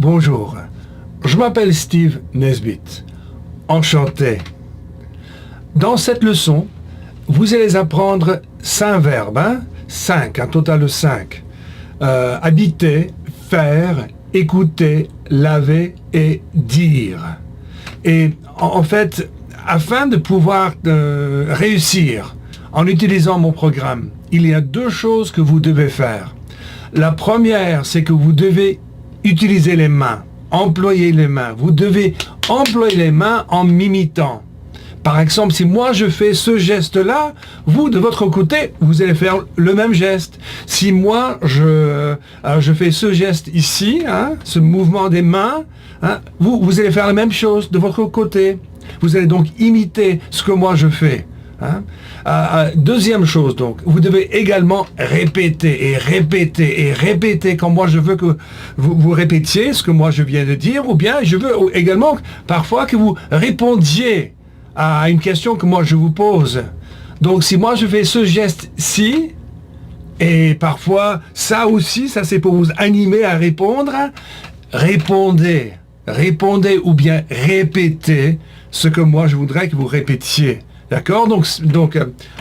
Bonjour, je m'appelle Steve Nesbitt. Enchanté. Dans cette leçon, vous allez apprendre 5 verbes, 5, un total de 5. Habiter, faire, écouter, laver et dire. Et en fait, afin de pouvoir réussir en utilisant mon programme, il y a 2 choses que vous devez faire. La première, c'est que vous devez utiliser les mains, employer les mains. Vous devez employer les mains en m'imitant. Par exemple, si moi je fais ce geste-là, vous, de votre côté, vous allez faire le même geste. Si moi, je fais ce geste ici, ce mouvement des mains, vous allez faire la même chose de votre côté. Vous allez donc imiter ce que moi je fais. Deuxième chose, donc, vous devez également répéter et répéter et répéter quand moi je veux que vous répétiez ce que moi je viens de dire, ou bien je veux également parfois que vous répondiez à une question que moi je vous pose. Donc si moi je fais ce geste-ci, et parfois ça aussi, ça c'est pour vous animer à répondre, répondez ou bien répétez ce que moi je voudrais que vous répétiez. D'accord? Donc,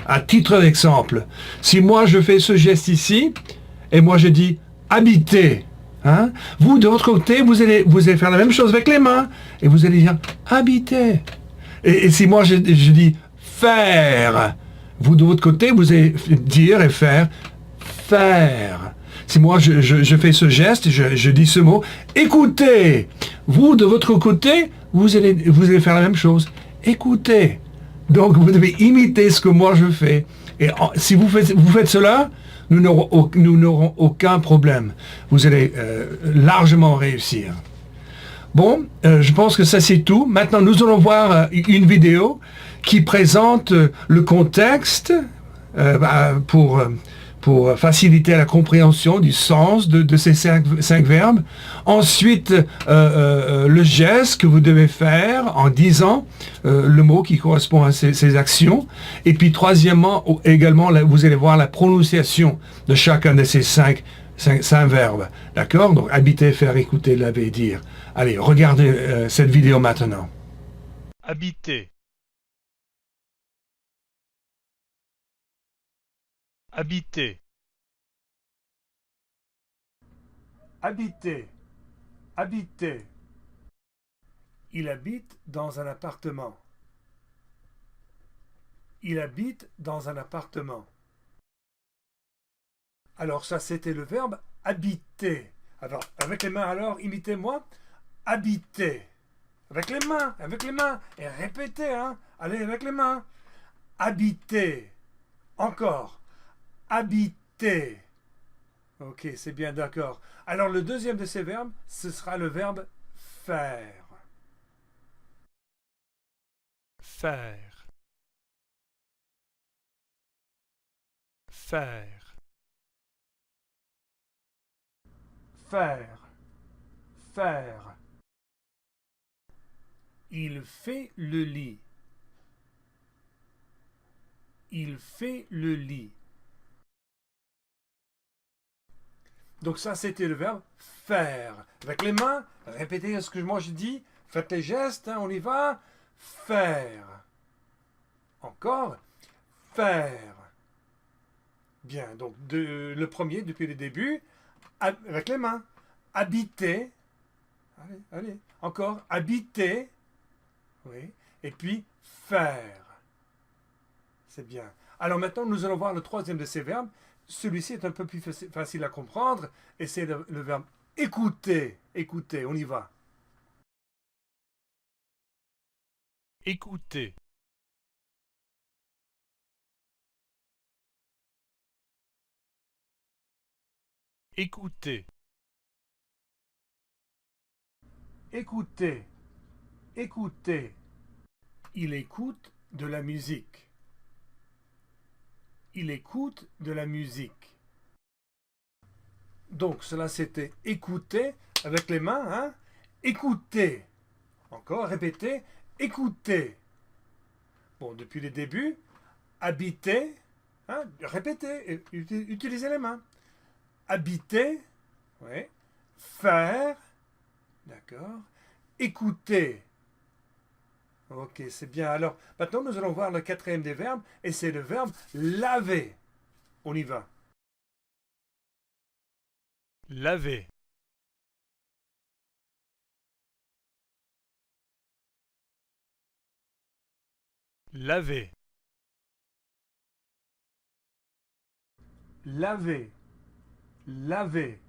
à titre d'exemple, si moi je fais ce geste ici, et moi je dis habiter, vous de votre côté, vous allez faire la même chose avec les mains, et vous allez dire habiter. Et si moi je dis faire, vous de votre côté, vous allez dire et faire faire. Si moi je fais ce geste, je dis ce mot, écoutez, vous de votre côté, vous allez faire la même chose, écoutez. Donc vous devez imiter ce que moi je fais. Et si vous faites cela, nous n'aurons aucun problème. Vous allez largement réussir. Bon, je pense que ça c'est tout. Maintenant, nous allons voir une vidéo qui présente le contexte pour faciliter la compréhension du sens de ces 5 verbes. Ensuite, le geste que vous devez faire en disant le mot qui correspond à ces actions. Et puis, troisièmement, également, vous allez voir la prononciation de chacun de ces 5 verbes. D'accord? Donc, habiter, faire, écouter, laver, dire. Allez, regardez cette vidéo maintenant. Habiter. Habiter. Habiter. Habiter. Il habite dans un appartement. Il habite dans un appartement. Alors ça, c'était le verbe habiter. Alors, avec les mains alors, imitez-moi. Habiter. Avec les mains. Et répétez, Allez, avec les mains. Habiter. Encore. Habiter. Ok, c'est bien, d'accord. Alors, le deuxième de ces verbes, ce sera le verbe faire. Faire. Faire. Faire. Faire. Il fait le lit. Il fait le lit. Donc ça, c'était le verbe faire. Avec les mains, répétez ce que moi je dis. Faites les gestes, on y va. Faire. Encore. Faire. Bien, donc le premier, depuis le début, avec les mains. Habiter. Allez. Encore. Habiter. Oui. Et puis, faire. C'est bien. Alors maintenant, nous allons voir le troisième de ces verbes. Celui-ci est un peu plus facile à comprendre. Et c'est le verbe écouter. Écouter, on y va. Écouter. Écouter. Écouter. Écouter. Il écoute de la musique. Il écoute de la musique. Donc, cela c'était écouter avec les mains, Écouter. Encore, répétez. Écouter. Bon, depuis le début, habiter, répétez, utilisez les mains. Habiter, oui. Faire, écouter. Ok, c'est bien. Alors, maintenant, nous allons voir le quatrième des verbes, et c'est le verbe laver. On y va. laver, laver, Laver, laver.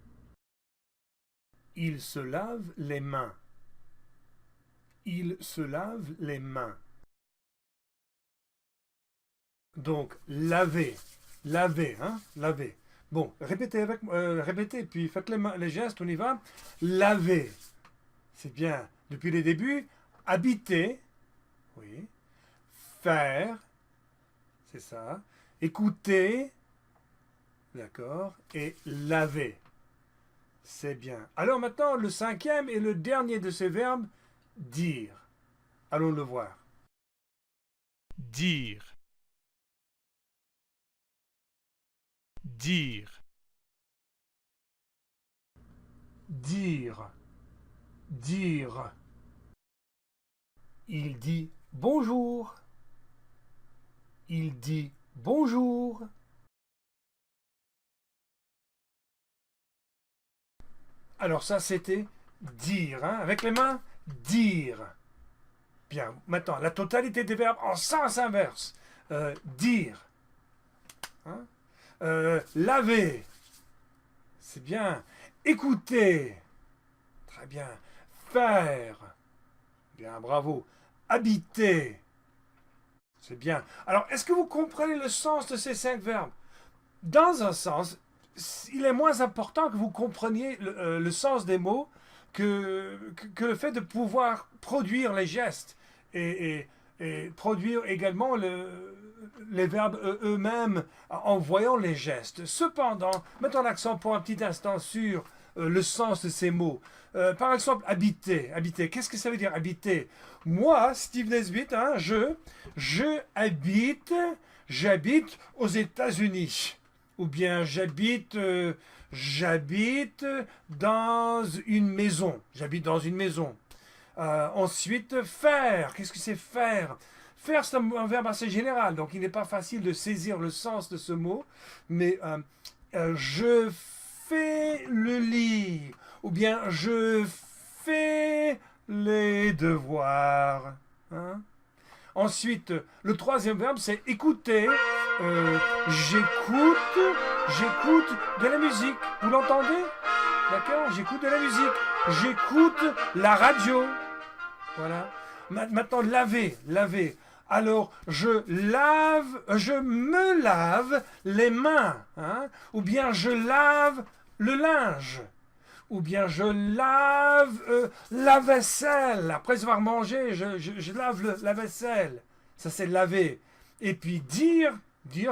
Il se lave les mains. Il se lave les mains. Donc, laver, laver, hein, laver. Bon, répétez, puis faites les gestes, on y va. Laver, c'est bien. Depuis le début, habiter, oui. Faire, c'est ça. Écouter, d'accord. Et laver, c'est bien. Alors maintenant, le cinquième et le dernier de ces verbes, dire. Allons le voir. dire, dire, Dire, dire. Il dit bonjour. Il dit bonjour. Alors ça, c'était dire, hein, avec les mains, dire. Bien, maintenant, la totalité des verbes en sens inverse. Dire. Hein, laver. C'est bien. Écouter. Très bien. Faire. Bien, bravo. Habiter. C'est bien. Alors, est-ce que vous comprenez le sens de ces 5 verbes? Dans un sens, il est moins important que vous compreniez le sens des mots que le fait de pouvoir produire les gestes et produire également les verbes eux-mêmes en voyant les gestes. Cependant, mettons l'accent pour un petit instant sur le sens de ces mots. Par exemple, habiter. Habiter. Qu'est-ce que ça veut dire habiter? Moi, Steve Nesbitt, hein, j'habite aux États-Unis. Ou bien j'habite dans une maison. J'habite dans une maison. Ensuite, faire. Qu'est-ce que c'est faire? Faire, c'est un verbe assez général, donc il n'est pas facile de saisir le sens de ce mot. Mais je fais le lit. Ou bien je fais les devoirs. Hein? Ensuite, le troisième verbe, c'est écouter. J'écoute de la musique. Vous l'entendez? D'accord? J'écoute de la musique. J'écoute la radio. Voilà. Maintenant, laver. Alors, je me lave les mains. Hein? Ou bien je lave le linge. Ou bien je lave la vaisselle. Après avoir mangé, je lave la vaisselle. Ça, c'est laver. Et puis dire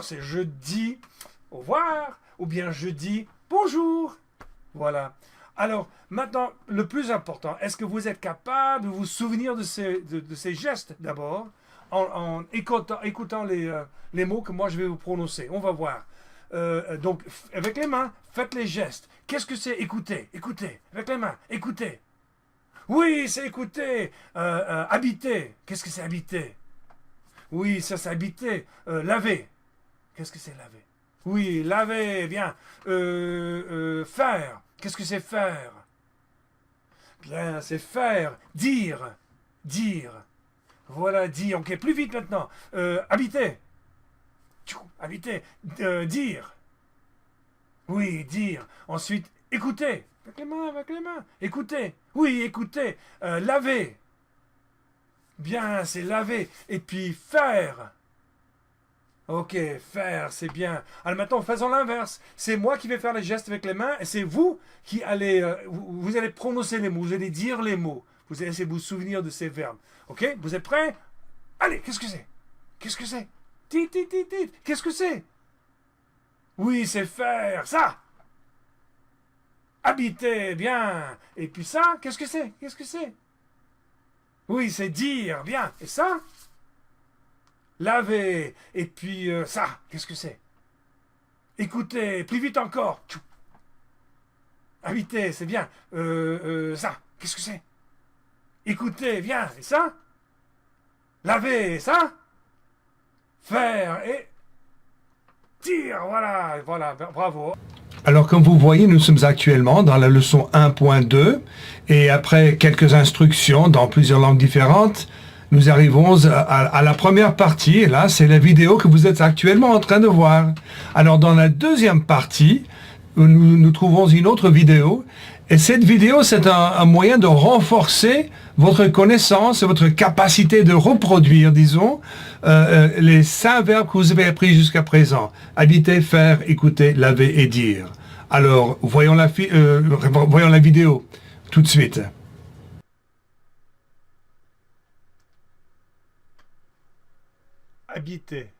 c'est je dis au revoir. Ou bien je dis bonjour. Voilà. Alors, maintenant, le plus important, est-ce que vous êtes capable de vous souvenir de ces gestes d'abord, en écoutant les mots que moi je vais vous prononcer? On va voir. Donc, avec les mains, faites les gestes. Qu'est-ce que c'est écouter? Écouter. Avec les mains, écouter. Oui, c'est écouter. Habiter. Qu'est-ce que c'est habiter? Oui, ça c'est habiter. Laver. Qu'est-ce que c'est laver? Oui, laver, bien. Faire. Qu'est-ce que c'est faire? Bien, c'est faire. Dire. Voilà, dire. Ok, plus vite maintenant. Habiter. Habiter. Dire. Oui, dire. Ensuite, écouter. Avec les mains. Écouter. Oui, écouter. Laver. Bien, c'est laver. Et puis faire. Ok, faire, c'est bien. Alors maintenant, faisons l'inverse. C'est moi qui vais faire les gestes avec les mains et c'est vous qui allez, vous allez prononcer les mots, vous allez dire les mots. Vous allez essayer de vous souvenir de ces verbes. Ok, vous êtes prêts? Allez, qu'est-ce que c'est? Qu'est-ce que c'est? Tit. Qu'est-ce que c'est? Oui, c'est faire. Ça. Habiter, bien. Et puis ça, qu'est-ce que c'est? Qu'est-ce que c'est? Oui, c'est dire, bien. Et ça? Laver. Et puis ça, qu'est-ce que c'est? Écoutez, plus vite encore. Habiter, c'est bien. Ça, qu'est-ce que c'est? écouter, viens, et ça? Laver, et ça? Faire, et... dire, voilà, bravo. Alors, comme vous voyez, nous sommes actuellement dans la leçon 1.2 et après quelques instructions dans plusieurs langues différentes, nous arrivons à la première partie. Et là, c'est la vidéo que vous êtes actuellement en train de voir. Alors, dans la deuxième partie, nous trouvons une autre vidéo. Et cette vidéo, c'est un moyen de renforcer votre connaissance, votre capacité de reproduire, disons, les 5 verbes que vous avez appris jusqu'à présent. Habiter, faire, écouter, laver et dire. Alors, voyons la vidéo tout de suite. Habiter.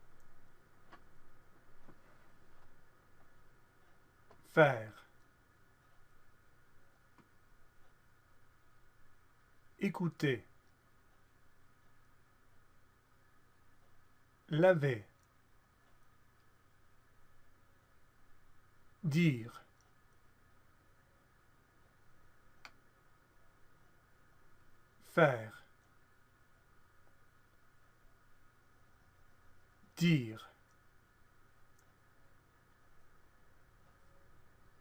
Faire. Écouter. Laver. Dire. Faire. Dire.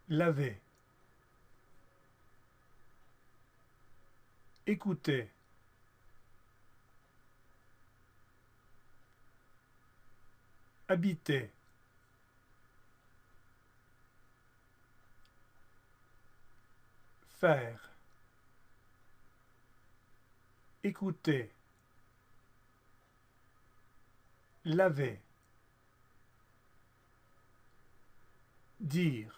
Laver. Écouter. Habiter. Faire. Écouter. Laver. Dire.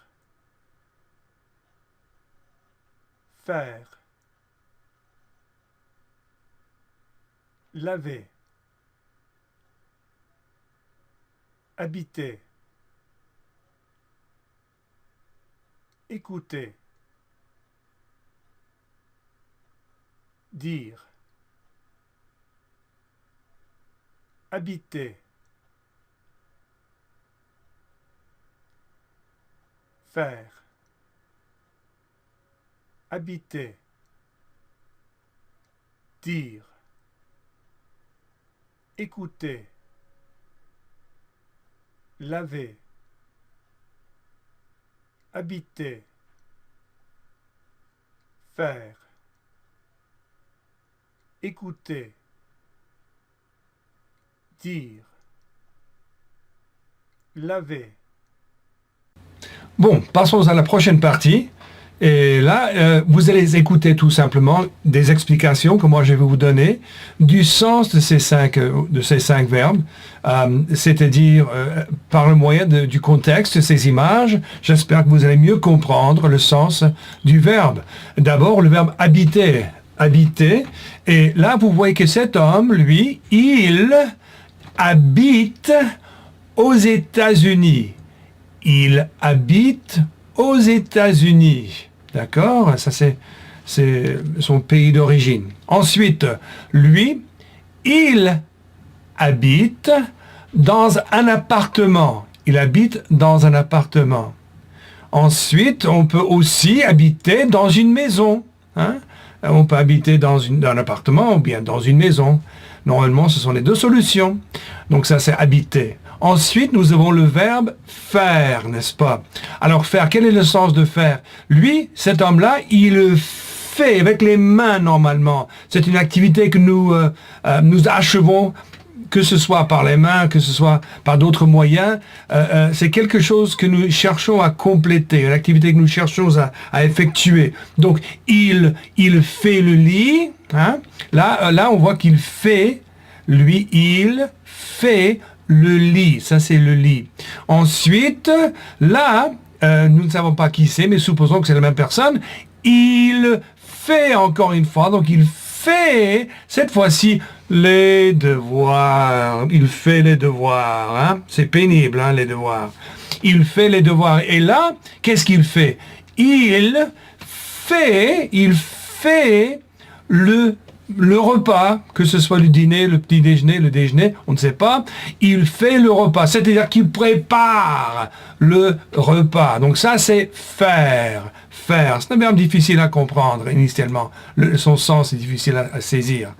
Faire. Laver. Habiter. Écouter. Dire. Habiter. Faire. Habiter. Dire. Écouter. Laver. Habiter. Faire. Écouter. Dire. Laver. Bon, passons à la prochaine partie. Et là, vous allez écouter tout simplement des explications que moi je vais vous donner du sens de ces cinq verbes, c'est-à-dire par le moyen du contexte de ces images. J'espère que vous allez mieux comprendre le sens du verbe. D'abord, le verbe habiter. Habiter. Et là, vous voyez que cet homme, lui, il habite aux États-Unis. Il habite aux États-Unis. D'accord? Ça, c'est son pays d'origine. Ensuite, lui, il habite dans un appartement. Il habite dans un appartement. Ensuite, on peut aussi habiter dans une maison. Hein? On peut habiter dans un appartement ou bien dans une maison. Normalement, ce sont les deux solutions. Donc ça, c'est habiter. Ensuite, nous avons le verbe faire, n'est-ce pas? Alors faire, quel est le sens de faire? Lui, cet homme-là, il fait avec les mains normalement. C'est une activité que nous achevons, que ce soit par les mains, que ce soit par d'autres moyens. C'est quelque chose que nous cherchons à compléter, une activité que nous cherchons à effectuer. Donc, il fait le lit. Hein? Là, on voit qu'il fait, lui, il fait le lit, ça c'est le lit. Ensuite, là, nous ne savons pas qui c'est, mais supposons que c'est la même personne. Il fait encore une fois, donc il fait, cette fois-ci, les devoirs. Il fait les devoirs. Hein? C'est pénible, hein, les devoirs. Il fait les devoirs. Et là, qu'est-ce qu'il fait? Il fait le le repas, que ce soit le dîner, le petit déjeuner, le déjeuner, on ne sait pas, il fait le repas, c'est-à-dire qu'il prépare le repas. Donc ça, c'est faire. Faire, c'est un verbe difficile à comprendre initialement. Son sens est difficile à saisir.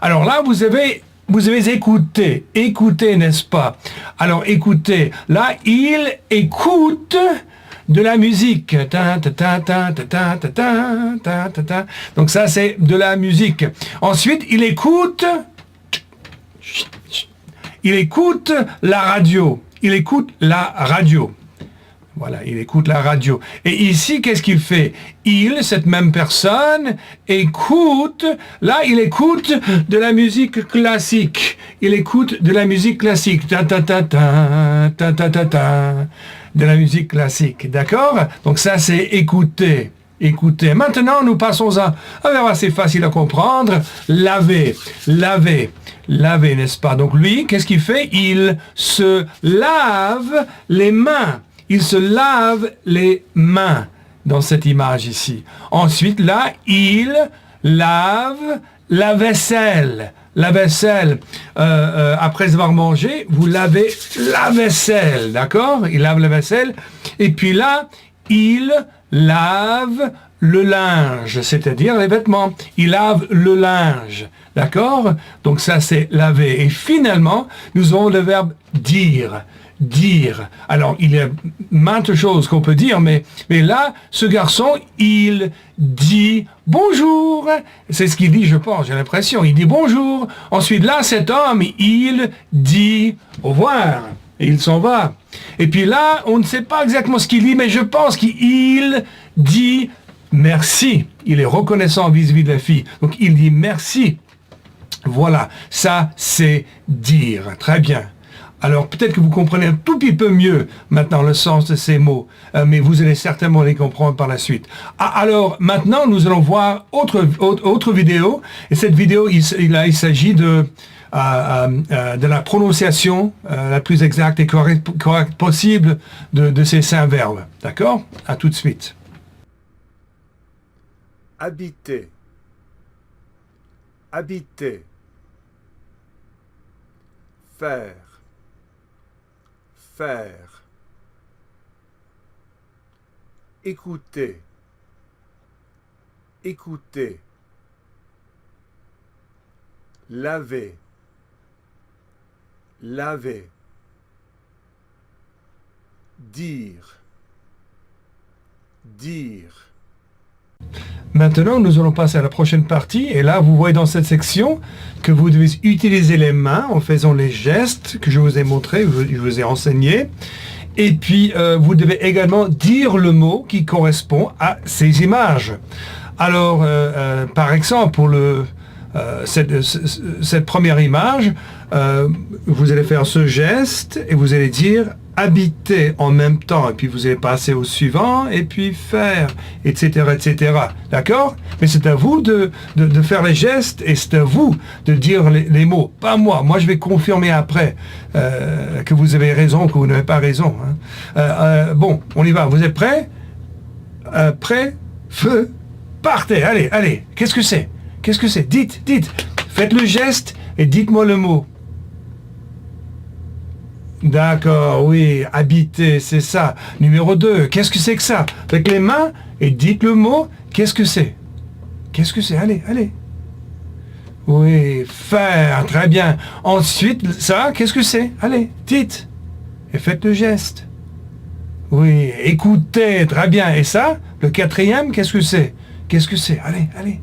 Alors là, vous avez écouté. Écoutez, n'est-ce pas? Alors écoutez. Là, il écoute de la musique. Donc ça, c'est de la musique. Ensuite, il écoute la radio. Il écoute la radio. Voilà, il écoute la radio. Et ici, qu'est-ce qu'il fait? Cette même personne, écoute, là, il écoute de la musique classique. Il écoute de la musique classique. De la musique classique, d'accord? Donc ça, c'est écouter. Écoutez. Maintenant, nous passons à un verbe assez facile à comprendre. Laver. Laver. Laver, n'est-ce pas? Donc lui, qu'est-ce qu'il fait? Il se lave les mains. Il se lave les mains dans cette image ici. Ensuite, là, il lave la vaisselle. La vaisselle, après avoir mangé, vous lavez la vaisselle, d'accord? Il lave la vaisselle. Et puis là, il lave le linge, c'est-à-dire les vêtements. Il lave le linge, d'accord? Donc ça, c'est laver. Et finalement, nous avons le verbe dire. Dire. Alors, il y a maintes choses qu'on peut dire, mais là, ce garçon, il dit bonjour. C'est ce qu'il dit, je pense, j'ai l'impression. Il dit bonjour. Ensuite, là, cet homme, il dit au revoir. Et il s'en va. Et puis là, on ne sait pas exactement ce qu'il dit, mais je pense qu'il dit merci. Il est reconnaissant vis-à-vis de la fille. Donc, il dit merci. Voilà. Ça, c'est dire. Très bien. Alors, peut-être que vous comprenez un tout petit peu mieux maintenant le sens de ces mots, mais vous allez certainement les comprendre par la suite. Alors, maintenant, nous allons voir autre vidéo. Et cette vidéo, il s'agit de la prononciation la plus exacte et correcte possible de ces 5 verbes. D'accord? À tout de suite. habiter, habiter, faire, faire, écouter, écouter, laver, laver, dire, dire. Maintenant, nous allons passer à la prochaine partie. Et là, vous voyez dans cette section que vous devez utiliser les mains en faisant les gestes que je vous ai montrés, je vous ai enseigné. Et puis, vous devez également dire le mot qui correspond à ces images. Alors, par exemple, pour cette première image, vous allez faire ce geste et vous allez dire habiter en même temps, et puis vous allez passer au suivant, et puis faire, etc., etc. D'accord? Mais c'est à vous de faire les gestes, et c'est à vous de dire les mots, pas moi. Moi, je vais confirmer après que vous avez raison, que vous n'avez pas raison. Hein. Bon, on y va. Vous êtes prêts? Prêts? Feu? Partez! Allez, allez. Qu'est-ce que c'est? Qu'est-ce que c'est? Dites. Faites le geste, et dites-moi le mot. D'accord, oui, habiter, c'est ça. Numéro 2, qu'est-ce que c'est que ça? Avec les mains, et dites le mot, qu'est-ce que c'est? Qu'est-ce que c'est? Allez, allez. Oui, faire, très bien. Ensuite, ça, qu'est-ce que c'est? Allez, dites. Et faites le geste. Oui, écoutez, très bien. Et ça, le 4e, qu'est-ce que c'est? Qu'est-ce que c'est? Allez, allez.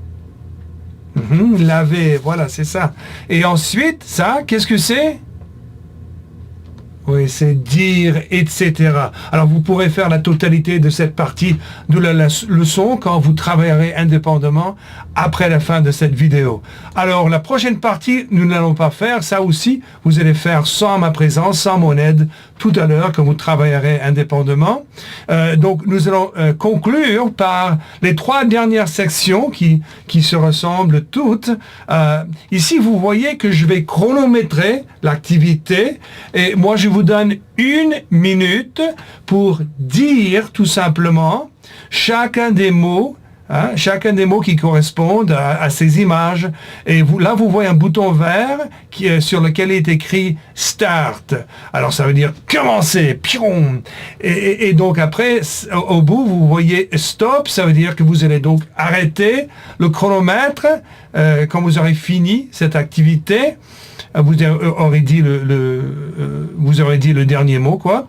Laver, voilà, c'est ça. Et ensuite, ça, qu'est-ce que c'est? Oui, c'est dire, etc. Alors, vous pourrez faire la totalité de cette partie de la leçon quand vous travaillerez indépendamment après la fin de cette vidéo. Alors, la prochaine partie, nous n'allons pas faire. Ça aussi, vous allez faire sans ma présence, sans mon aide, tout à l'heure, quand vous travaillerez indépendamment. Donc, nous allons conclure par les 3 dernières sections qui se ressemblent toutes. Ici, vous voyez que je vais chronométrer l'activité et moi, je vous donne 1 minute pour dire tout simplement chacun des mots Hein, chacun des mots qui correspondent à ces images. Et là, vous voyez un bouton vert sur lequel est écrit « Start ». Alors, ça veut dire « commencer ». Pion. Et donc, après, au bout, vous voyez « Stop ». Ça veut dire que vous allez donc arrêter le chronomètre quand vous aurez fini cette activité. Vous aurez dit vous aurez dit le dernier mot, quoi.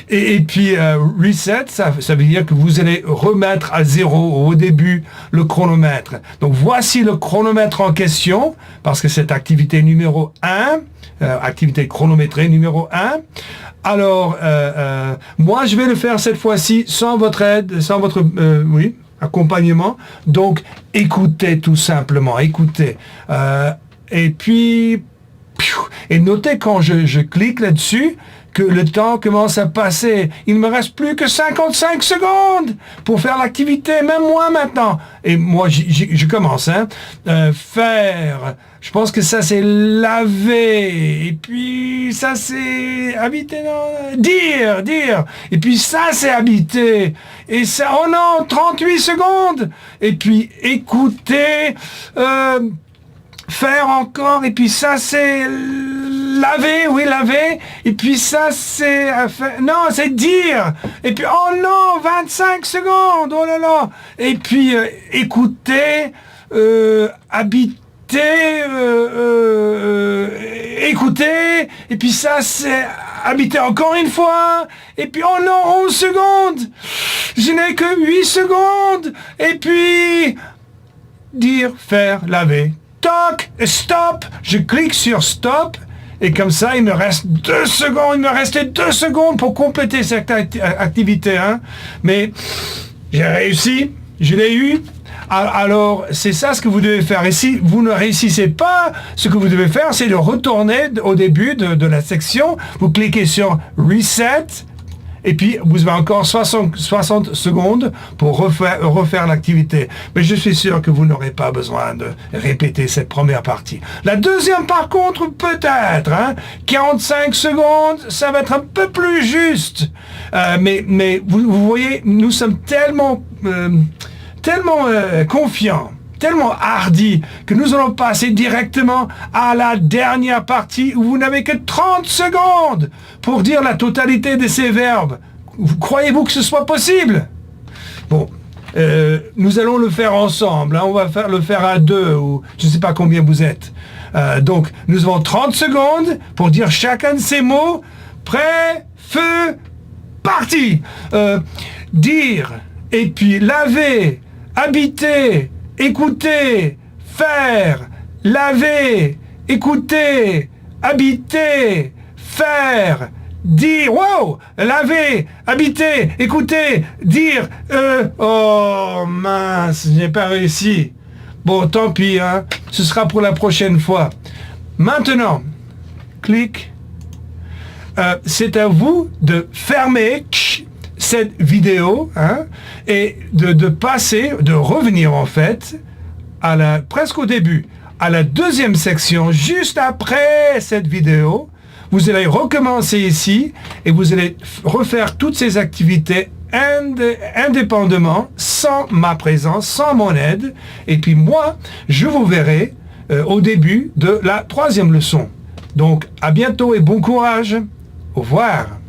Et puis reset, ça veut dire que vous allez remettre à zéro au début le chronomètre. Donc voici le chronomètre en question, parce que c'est activité numéro 1, activité chronométrée numéro 1. Alors, moi je vais le faire cette fois-ci sans votre aide, sans votre accompagnement. Donc écoutez tout simplement, écoutez. Et puis et notez quand je clique là-dessus que le temps commence à passer. Il ne me reste plus que 55 secondes pour faire l'activité, même moi maintenant. Et moi, je commence. Faire, je pense que ça c'est laver. Et puis ça c'est habiter, non, dire. Et puis ça c'est habiter. Et ça, oh non, 38 secondes. Et puis écouter... faire encore, et puis ça c'est laver, et puis ça c'est non, c'est dire, et puis oh non, 25 secondes, oh là là, et puis écouter, habiter, écouter, et puis ça c'est habiter encore une fois, et puis oh non, 11 secondes, je n'ai que 8 secondes, et puis dire, faire, laver. Toc, stop, je clique sur stop et comme ça il me reste 2 secondes, il me restait 2 secondes pour compléter cette activité, hein. Mais j'ai réussi, je l'ai eu. Alors c'est ça ce que vous devez faire. Et si vous ne réussissez pas, ce que vous devez faire c'est de retourner au début de la section, vous cliquez sur reset. Et puis, vous avez encore 60 secondes pour refaire l'activité. Mais je suis sûr que vous n'aurez pas besoin de répéter cette première partie. La deuxième, par contre, peut-être. 45 secondes, ça va être un peu plus juste. Mais vous voyez, nous sommes tellement confiants, tellement hardis, que nous allons passer directement à la dernière partie où vous n'avez que 30 secondes pour dire la totalité de ces verbes. Croyez-vous que ce soit possible? Bon, nous allons le faire ensemble, hein. On va le faire à 2, ou je ne sais pas combien vous êtes. Donc, nous avons 30 secondes pour dire chacun de ces mots. Prêt, feu, parti. Dire, et puis laver, habiter, écouter, faire, laver, écouter, habiter, faire, dire, wow, laver, habiter, écouter, dire, oh mince, je n'ai pas réussi. Bon, tant pis, hein, ce sera pour la prochaine fois. Maintenant, clic. C'est à vous de fermer cette vidéo, hein, et de passer, de revenir en fait presque au début, à la deuxième section, juste après cette vidéo. Vous allez recommencer ici et vous allez refaire toutes ces activités indépendamment, sans ma présence, sans mon aide. Et puis moi, je vous verrai au début de la troisième leçon. Donc, à bientôt et bon courage. Au revoir.